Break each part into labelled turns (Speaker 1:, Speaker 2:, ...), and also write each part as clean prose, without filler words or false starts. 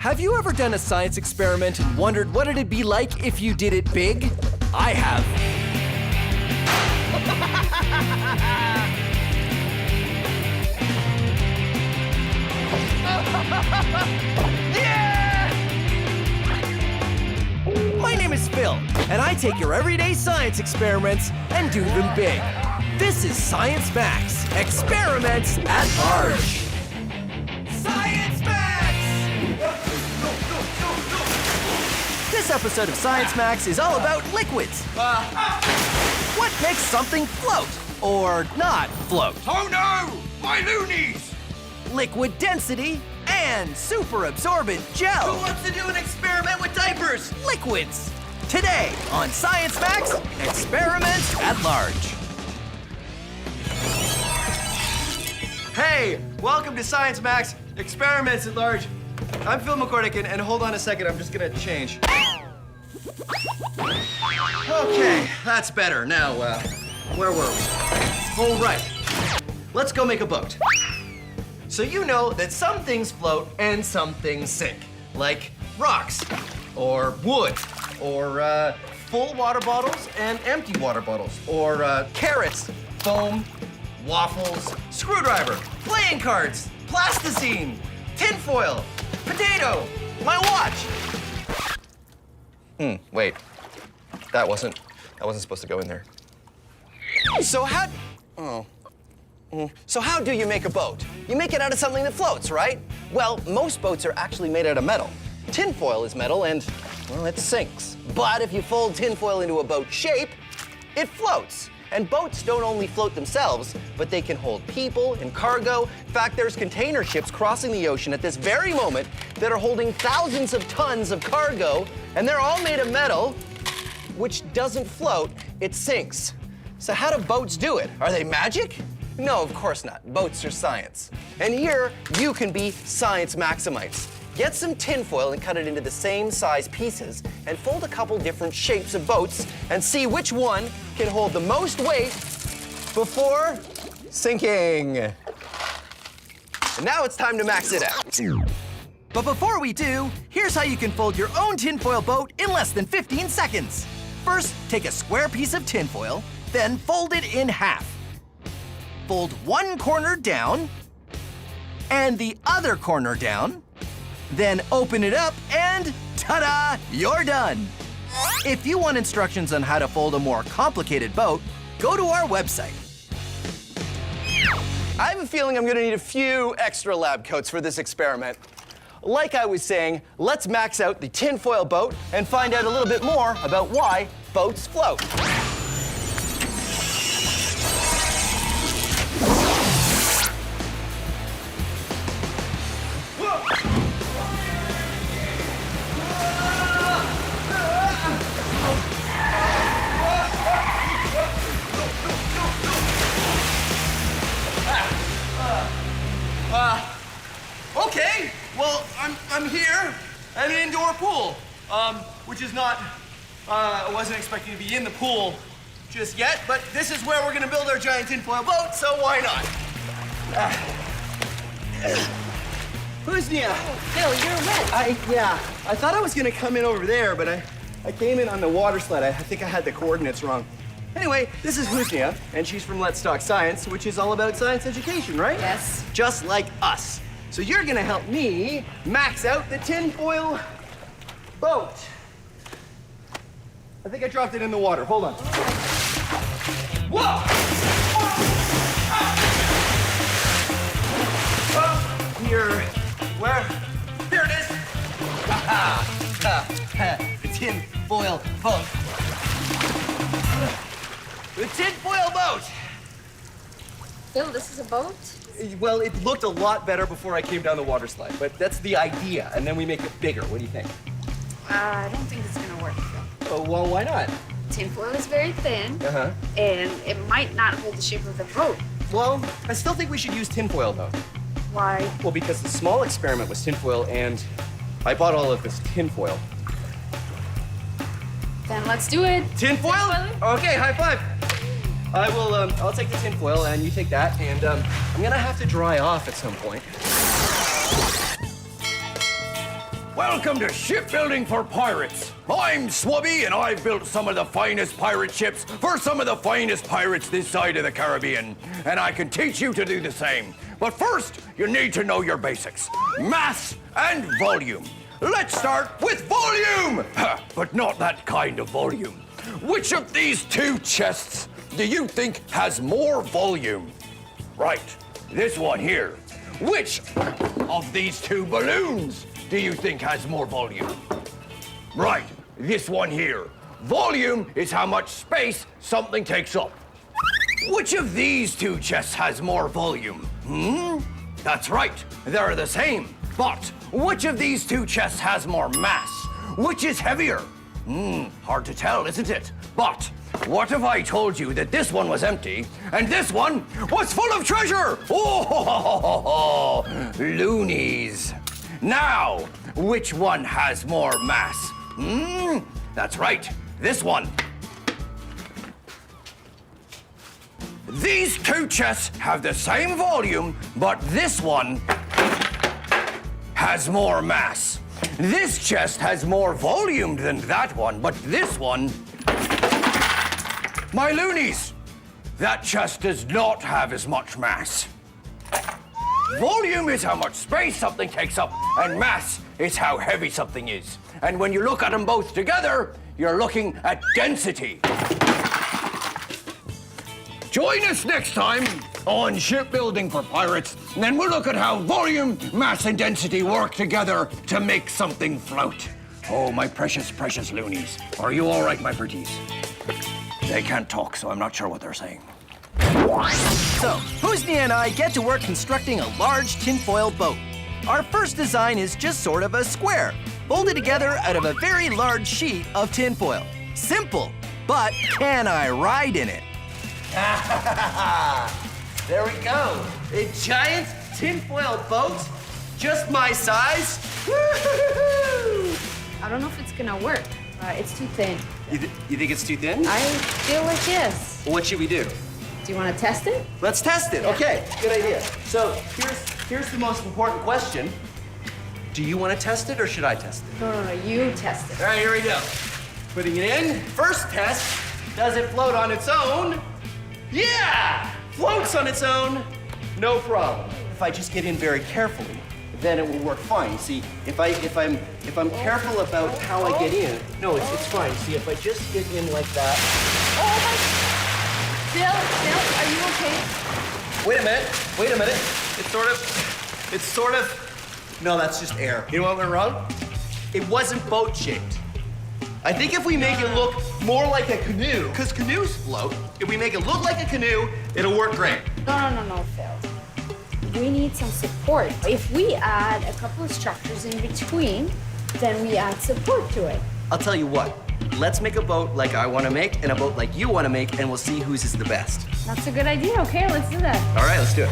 Speaker 1: Have you ever done a science experiment and wondered what it'd be like if you did it big? I have.
Speaker 2: Yeah!
Speaker 1: My name is Phil, and I take your everyday science experiments and do them big. This is Science Max, Experiments at Large. Science Max! This episode of Science Max is all about liquids. What makes something float or not float?
Speaker 2: Oh no! My loonies!
Speaker 1: Liquid density and super absorbent gel.
Speaker 2: Who wants to do an experiment with diapers?
Speaker 1: Liquids. Today on Science Max, Experiments at Large.
Speaker 2: Hey, welcome to Science Max, Experiments at Large. I'm Phil McCordick, and hold on a second, I'm just gonna change. Okay, that's better. Now, where were we? Oh, right. Let's go make a boat. So you know that some things float and some things sink, like rocks, or wood, or full water bottles and empty water bottles, or carrots, foam, waffles, screwdriver, playing cards, plasticine, tinfoil, potato, my watch. Wait, that wasn't supposed to go in there. So how do you make a boat? You make it out of something that floats, right? Well, most boats are actually made out of metal. Tinfoil is metal and, well, it sinks. But if you fold tinfoil into a boat shape, it floats. And boats don't only float themselves, but they can hold people and cargo. In fact, there's container ships crossing the ocean at this very moment that are holding thousands of tons of cargo, and they're all made of metal, which doesn't float, it sinks. So how do boats do it? Are they magic? No, of course not. Boats are science. And here, you can be science maximites. Get some tinfoil and cut it into the same size pieces and fold a couple different shapes of boats and see which one can hold the most weight before sinking. And now it's time to max it out.
Speaker 1: But before we do, here's how you can fold your own tinfoil boat in less than 15 seconds. First, take a square piece of tinfoil, then fold it in half. Fold one corner down and the other corner down. Then open it up and ta-da, you're done. If you want instructions on how to fold a more complicated boat, go to our website.
Speaker 2: I have a feeling I'm gonna need a few extra lab coats for this experiment. Like I was saying, let's max out the tinfoil boat and find out a little bit more about why boats float. Okay, well, I'm here at an indoor pool, which is not, I wasn't expecting to be in the pool just yet, but this is where we're gonna build our giant tinfoil boat, so why not? Who's Nia?
Speaker 3: Phil, you're wet.
Speaker 2: I thought I was gonna come in over there, but I came in on the water sled. I think I had the coordinates wrong. Anyway, this is Husnia, and she's from Let's Talk Science, which is all about science education, right?
Speaker 3: Yes.
Speaker 2: Just like us. So you're gonna help me max out the tinfoil boat. I think I dropped it in the water. Hold on. Whoa! Here, where? Here it is. The tinfoil boat. The tinfoil boat.
Speaker 3: Phil, this is a boat?
Speaker 2: Well, it looked a lot better before I came down the water slide, but that's the idea, and then we make it bigger. What do you think?
Speaker 3: I don't think it's gonna work, Phil.
Speaker 2: Oh, well, why not?
Speaker 3: Tinfoil is very thin,
Speaker 2: Uh-huh.
Speaker 3: and it might not hold the shape of the boat.
Speaker 2: Well, I still think we should use tinfoil, though.
Speaker 3: Why?
Speaker 2: Well, because the small experiment was tinfoil, and I bought all of this tinfoil.
Speaker 3: Then let's do it.
Speaker 2: Tinfoil?
Speaker 3: Tinfoil?
Speaker 2: Okay, high five. I'll take the tinfoil, and you take that, and I'm gonna have to dry off at some point. Whoa!
Speaker 4: Welcome to Shipbuilding for Pirates. I'm Swubby, and I've built some of the finest pirate ships for some of the finest pirates this side of the Caribbean. And I can teach you to do the same. But first, you need to know your basics. Mass and volume. Let's start with volume! But not that kind of volume. Which of these two chests do you think has more volume? Right, this one here. Which of these two balloons do you think has more volume? Right, this one here. Volume is how much space something takes up. Which of these two chests has more volume? That's right, they're the same. But which of these two chests has more mass? Which is heavier? Hard to tell, isn't it? But what if I told you that this one was empty and this one was full of treasure? Oh, loonies. Now, which one has more mass? That's right, this one. These two chests have the same volume, but this one has more mass. This chest has more volume than that one, but this one... My loonies! That chest does not have as much mass. Volume is how much space something takes up, and mass is how heavy something is. And when you look at them both together, you're looking at density. Join us next time on Shipbuilding for Pirates, and then we'll look at how volume, mass, and density work together to make something float. Oh, my precious, precious loonies. Are you all right, my pretties? They can't talk, so I'm not sure what they're saying.
Speaker 1: So, Husni and I get to work constructing a large tinfoil boat. Our first design is just sort of a square, folded together out of a very large sheet of tinfoil. Simple, but can I ride in it?
Speaker 2: There we go. A giant tinfoil boat, just my size. Woo-hoo-hoo-hoo.
Speaker 3: I don't know if it's gonna work. It's too thin.
Speaker 2: You think it's too thin?
Speaker 3: I feel like yes.
Speaker 2: Well, what should we do?
Speaker 3: Do you want to test it?
Speaker 2: Let's test it. Okay, good idea. So here's the most important question. Do you want to test it or should I test it?
Speaker 3: No, you test it.
Speaker 2: All right, here we go. Putting it in. First test. Does it float on its own? Yeah! Floats on its own. No problem. If I just get in very carefully, then it will work fine. You see, if I'm careful about how I get in, no, it's fine. See, if I just get in like that.
Speaker 3: Oh my! Bill, are you okay?
Speaker 2: Wait a minute. It's sort of, no, that's just air. You know what went wrong? It wasn't boat-shaped. I think if we make it look more like a canoe, because canoes float, if we make it look like a canoe, it'll work great.
Speaker 3: No, Phil. We need some support. If we add a couple of structures in between, then we add support to it.
Speaker 2: I'll tell you what, let's make a boat like I want to make and a boat like you want to make, and we'll see whose is the best.
Speaker 3: That's a good idea. Okay, let's do that.
Speaker 2: All right, let's do it.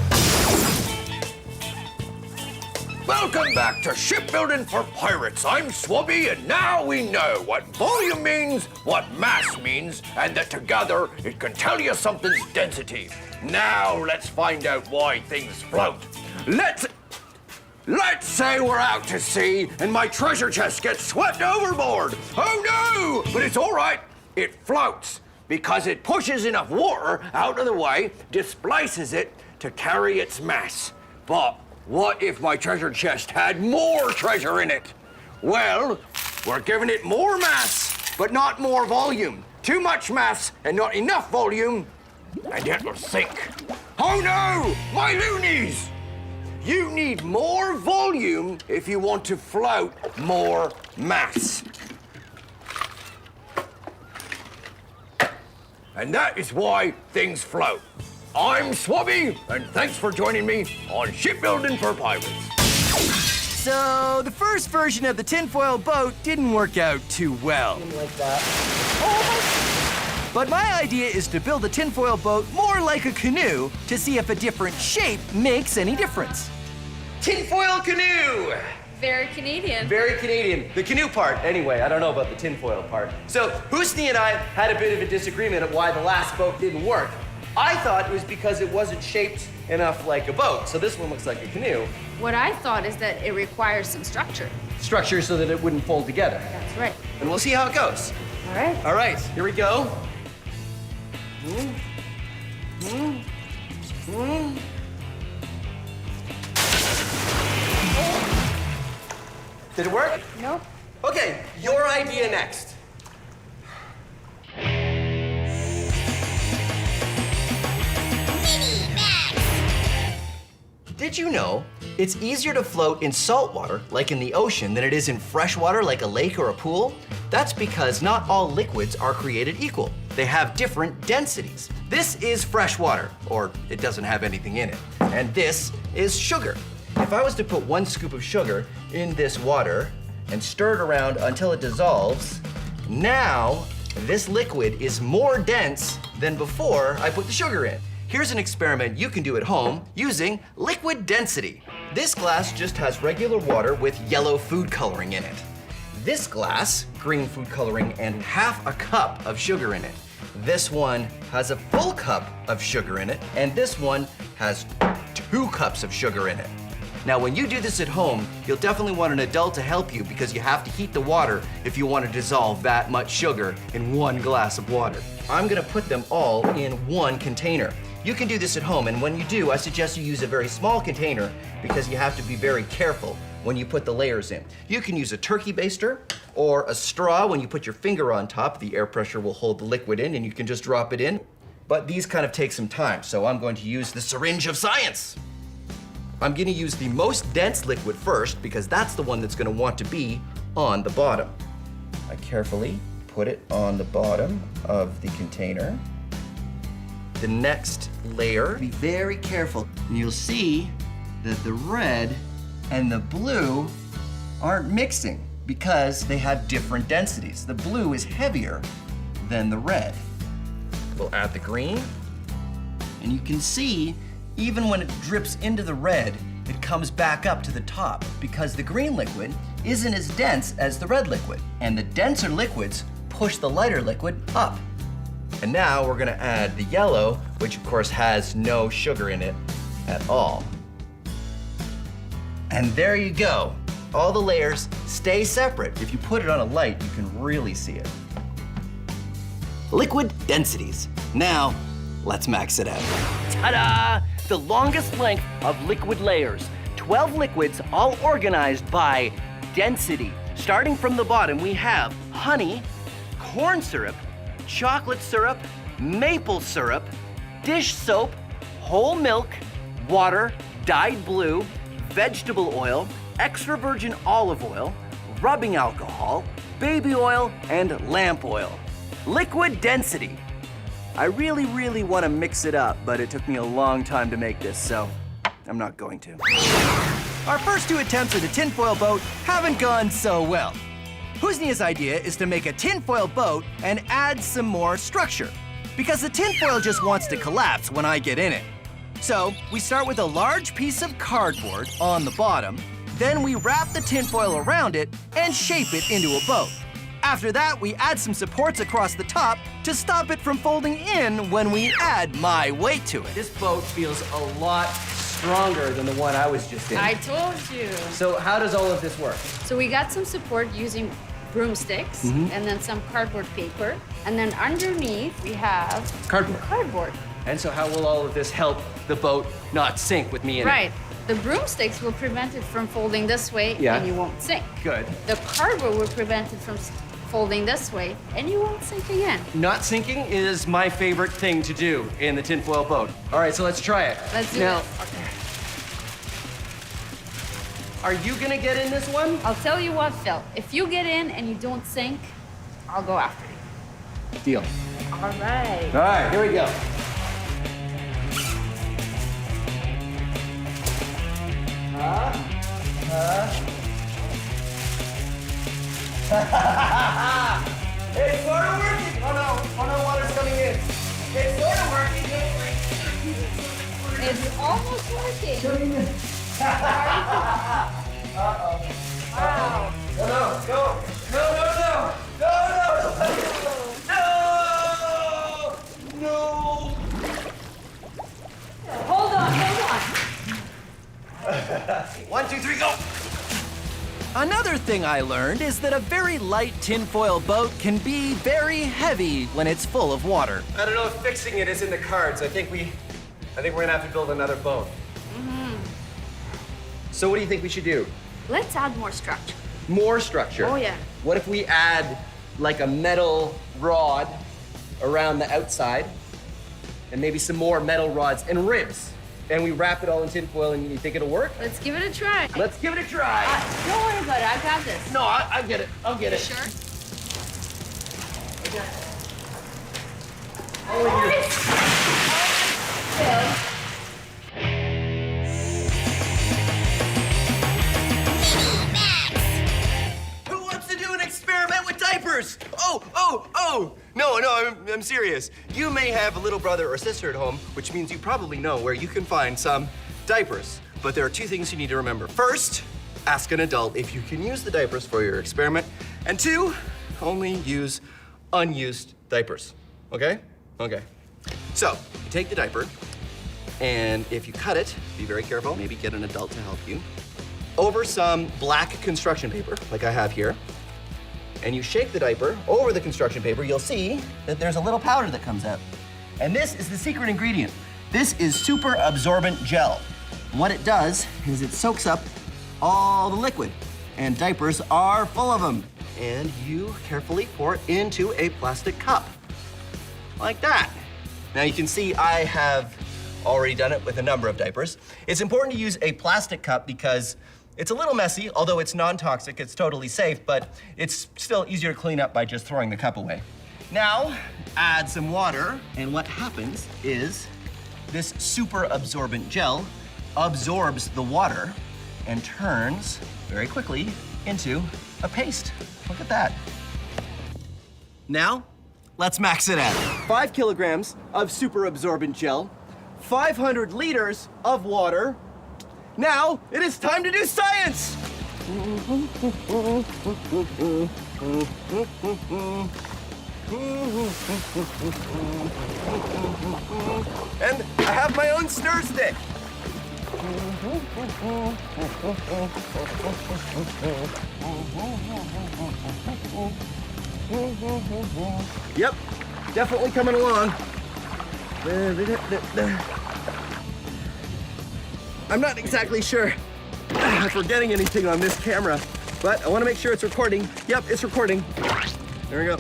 Speaker 4: Welcome back to Shipbuilding for Pirates. I'm Swubby, and now we know what volume means, what mass means, and that together it can tell you something's density. Now let's find out why things float. Let's say we're out to sea and my treasure chest gets swept overboard. Oh no! But it's all right. It floats because it pushes enough water out of the way, displaces it to carry its mass. But what if my treasure chest had more treasure in it? Well, we're giving it more mass, but not more volume. Too much mass and not enough volume, and it'll sink. Oh no, my loonies! You need more volume if you want to float more mass. And that is why things float. I'm Swubby, and thanks for joining me on Shipbuilding for Pirates.
Speaker 1: So, the first version of the tinfoil boat didn't work out too well.
Speaker 2: Like that.
Speaker 1: But my idea is to build a tinfoil boat more like a canoe to see if a different shape makes any difference.
Speaker 2: Tinfoil canoe!
Speaker 3: Very Canadian.
Speaker 2: Very Canadian. The canoe part, anyway. I don't know about the tinfoil part. So, Husni and I had a bit of a disagreement of why the last boat didn't work. I thought it was because it wasn't shaped enough like a boat. So this one looks like a canoe.
Speaker 3: What I thought is that it requires some structure.
Speaker 2: Structure so that it wouldn't fold together.
Speaker 3: That's right.
Speaker 2: And we'll see how it goes.
Speaker 3: All right.
Speaker 2: All right, here we go. Did it work?
Speaker 3: Nope.
Speaker 2: Okay, your idea next. Did you know it's easier to float in salt water, like in the ocean, than it is in fresh water, like a lake or a pool? That's because not all liquids are created equal. They have different densities. This is fresh water, or it doesn't have anything in it. And this is sugar. If I was to put 1 scoop of sugar in this water and stir it around until it dissolves, now this liquid is more dense than before I put the sugar in. Here's an experiment you can do at home using liquid density. This glass just has regular water with yellow food coloring in it. This glass, green food coloring and half a cup of sugar in it. This one has a full cup of sugar in it, and this one has 2 cups of sugar in it. Now, when you do this at home, you'll definitely want an adult to help you because you have to heat the water if you want to dissolve that much sugar in 1 glass of water. I'm gonna put them all in 1 container. You can do this at home, and when you do, I suggest you use a very small container because you have to be very careful when you put the layers in. You can use a turkey baster or a straw. When you put your finger on top, the air pressure will hold the liquid in and you can just drop it in. But these kind of take some time, so I'm going to use the syringe of science. I'm gonna use the most dense liquid first because that's the one that's gonna want to be on the bottom. I carefully put it on the bottom of the container. The next layer, be very careful, and you'll see that the red and the blue aren't mixing because they have different densities. The blue is heavier than the red. We'll add the green, and you can see even when it drips into the red, it comes back up to the top because the green liquid isn't as dense as the red liquid, and the denser liquids push the lighter liquid up. And now we're gonna add the yellow, which of course has no sugar in it at all. And there you go. All the layers stay separate. If you put it on a light, you can really see it. Liquid densities. Now, let's max it out. Ta-da! The longest length of liquid layers. 12 liquids all organized by density. Starting from the bottom, we have honey, corn syrup, chocolate syrup, maple syrup, dish soap, whole milk, water, dyed blue, vegetable oil, extra virgin olive oil, rubbing alcohol, baby oil, and lamp oil. Liquid density. I really want to mix it up, but it took me a long time to make this, so I'm not going to.
Speaker 1: Our first 2 attempts at a tinfoil boat haven't gone so well. Husnia's idea is to make a tinfoil boat and add some more structure, because the tinfoil just wants to collapse when I get in it. So we start with a large piece of cardboard on the bottom, then we wrap the tinfoil around it and shape it into a boat. After that, we add some supports across the top to stop it from folding in when we add my weight to it.
Speaker 2: This boat feels a lot stronger than the one I was just in.
Speaker 3: I told you.
Speaker 2: So how does all of this work?
Speaker 3: So we got some support using broomsticks and then some cardboard paper. And then underneath we have cardboard.
Speaker 2: And so how will all of this help the boat not sink with me in it?
Speaker 3: Right. The broomsticks will prevent it from folding this way and you won't sink.
Speaker 2: Good.
Speaker 3: The cardboard will prevent it from folding this way and you won't sink again.
Speaker 2: Not sinking is my favorite thing to do in the tinfoil boat. All right, so let's try it.
Speaker 3: Let's do
Speaker 2: now,
Speaker 3: it.
Speaker 2: Are you gonna get in this one?
Speaker 3: I'll tell you what, Phil. If you get in and you don't sink, I'll go after you.
Speaker 2: Deal.
Speaker 3: All right.
Speaker 2: All right, here we go. It's sort of working. Oh no, water's coming in. It's sort of working.
Speaker 3: It's almost working.
Speaker 2: Coming in. Uh-oh.
Speaker 3: Wow.
Speaker 2: No, go. No.
Speaker 3: Hold on.
Speaker 1: Another thing I learned is that a very light tinfoil boat can be very heavy when it's full of water.
Speaker 2: I don't know if fixing it is in the cards. I think we're gonna have to build another boat. So what do you think we should do?
Speaker 3: Let's add more structure.
Speaker 2: More structure?
Speaker 3: Oh, yeah.
Speaker 2: What if we add like a metal rod around the outside and maybe some more metal rods and ribs? And we wrap it all in tinfoil, and you think it'll work?
Speaker 3: Let's give it a try.
Speaker 2: Let's give it a try.
Speaker 3: Don't worry about it. I got this.
Speaker 2: No, I get it. I'll get it.
Speaker 3: Sure.
Speaker 2: Who wants to do an experiment with diapers? Oh! No, I'm serious. You may have a little brother or sister at home, which means you probably know where you can find some diapers. But there are two things you need to remember. First, ask an adult if you can use the diapers for your experiment. And two, only use unused diapers, okay? Okay. So, you take the diaper, and if you cut it, be very careful, maybe get an adult to help you, over some black construction paper, like I have here, and you shake the diaper over the construction paper, you'll see that there's a little powder that comes out. And this is the secret ingredient. This is super absorbent gel. And what it does is it soaks up all the liquid, and diapers are full of them. And you carefully pour it into a plastic cup, like that. Now you can see I have already done it with a number of diapers. It's important to use a plastic cup because it's a little messy, although it's non-toxic, it's totally safe, but it's still easier to clean up by just throwing the cup away. Now, add some water, and what happens is this super absorbent gel absorbs the water and turns very quickly into a paste. Look at that. Now, let's max it out. 5 kilograms of super absorbent gel, 500 liters of water. Now, it is time to do science! And I have my own stir stick. Yep, definitely coming along. I'm not exactly sure if we're getting anything on this camera, but I want to make sure it's recording. Yep, it's recording. There we go.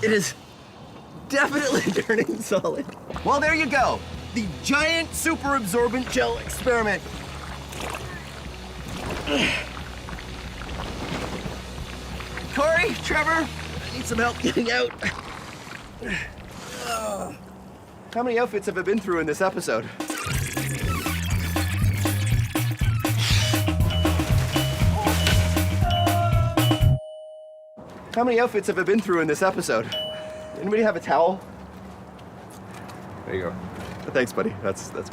Speaker 2: It is definitely turning solid. Well, there you go. The giant super absorbent gel experiment. Corey, Trevor, I need some help getting out. How many outfits have I been through in this episode? How many outfits have I been through in this episode? Anybody have a towel? There you go. Thanks, buddy. That's great.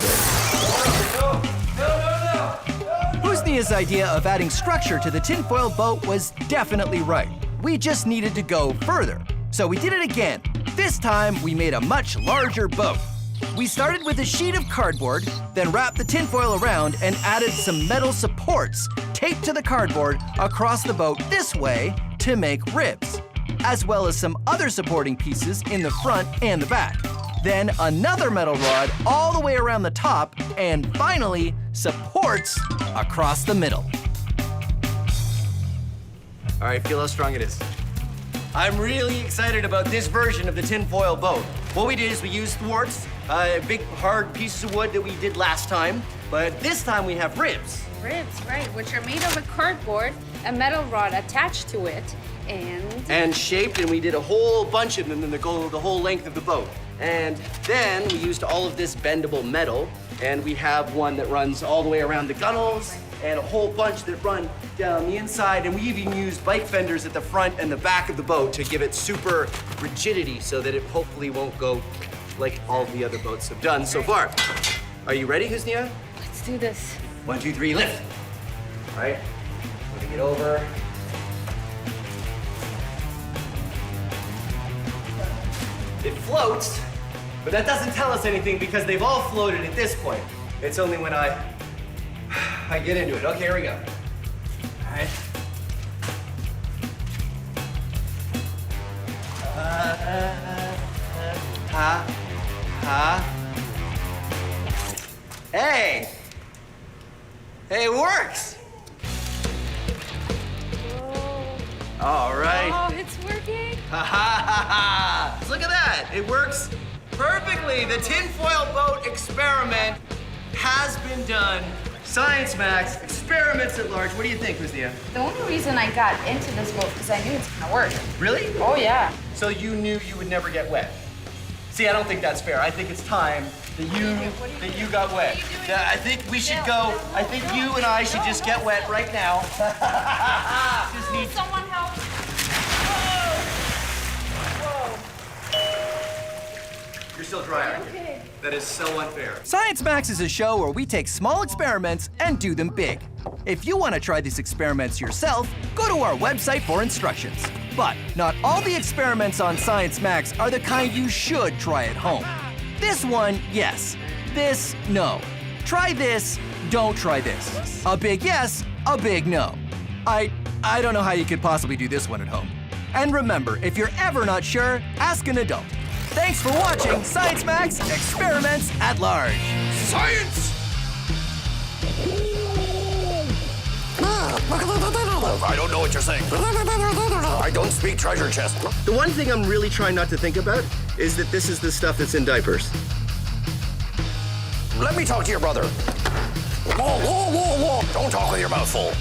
Speaker 1: Husnia's idea of adding structure to the tinfoil boat was definitely right. We just needed to go further. So we did it again. This time, we made a much larger boat. We started with a sheet of cardboard, then wrapped the tinfoil around and added some metal supports taped to the cardboard across the boat this way to make ribs, as well as some other supporting pieces in the front and the back. Then another metal rod all the way around the top, and finally, supports across the middle.
Speaker 2: All right, feel how strong it is. I'm really excited about this version of the tinfoil boat. What we did is we used thwarts, big hard pieces of wood that we did last time, but this time we have ribs.
Speaker 3: Ribs, right, which are made of a cardboard, a metal rod attached to it,
Speaker 2: and shaped, and we did a whole bunch of them that go the whole length of the boat. And then we used all of this bendable metal, and we have one that runs all the way around the gunnels, and a whole bunch that run down the inside, and we even used bike fenders at the front and the back of the boat to give it super rigidity so that it hopefully won't go like all the other boats have done so far. Are you ready, Husnia?
Speaker 3: let's do this.
Speaker 2: 1, 2, 3, lift. All right, moving it over. It floats, But that doesn't tell us anything because they've all floated at this point. It's only when I get into it. Okay, here we go. All right. Hey! Hey, it works! All right.
Speaker 3: Oh, it's working.
Speaker 2: Ha ha ha ha! Look at that! It works perfectly! The tinfoil boat experiment has been done. Science Max, experiments at large. What do you think, Lucia?
Speaker 3: The only reason I got into this boat because I knew it's gonna work.
Speaker 2: Really?
Speaker 3: Oh yeah.
Speaker 2: So you knew you would never get wet? See, I don't think that's fair. I think it's time that you got wet. I think we should go. I think you and I should just get wet right now. Just need
Speaker 3: Someone help.
Speaker 2: You're still dry, aren't you?
Speaker 3: Okay.
Speaker 2: That is so unfair.
Speaker 1: Science Max is a show where we take small experiments and do them big. If you want to try these experiments yourself, go to our website for instructions. But not all the experiments on Science Max are the kind you should try at home. This one, yes. This, no. Try this, don't try this. A big yes, a big no. I don't know how you could possibly do this one at home. And remember, if you're ever not sure, ask an adult. Thanks for watching Science Max Experiments at Large.
Speaker 4: Science! I don't know what you're saying. I don't speak treasure chest.
Speaker 2: The one thing I'm really trying not to think about is that this is the stuff that's in diapers.
Speaker 4: Let me talk to your brother. Whoa, whoa, whoa, whoa. Don't talk with your mouth full.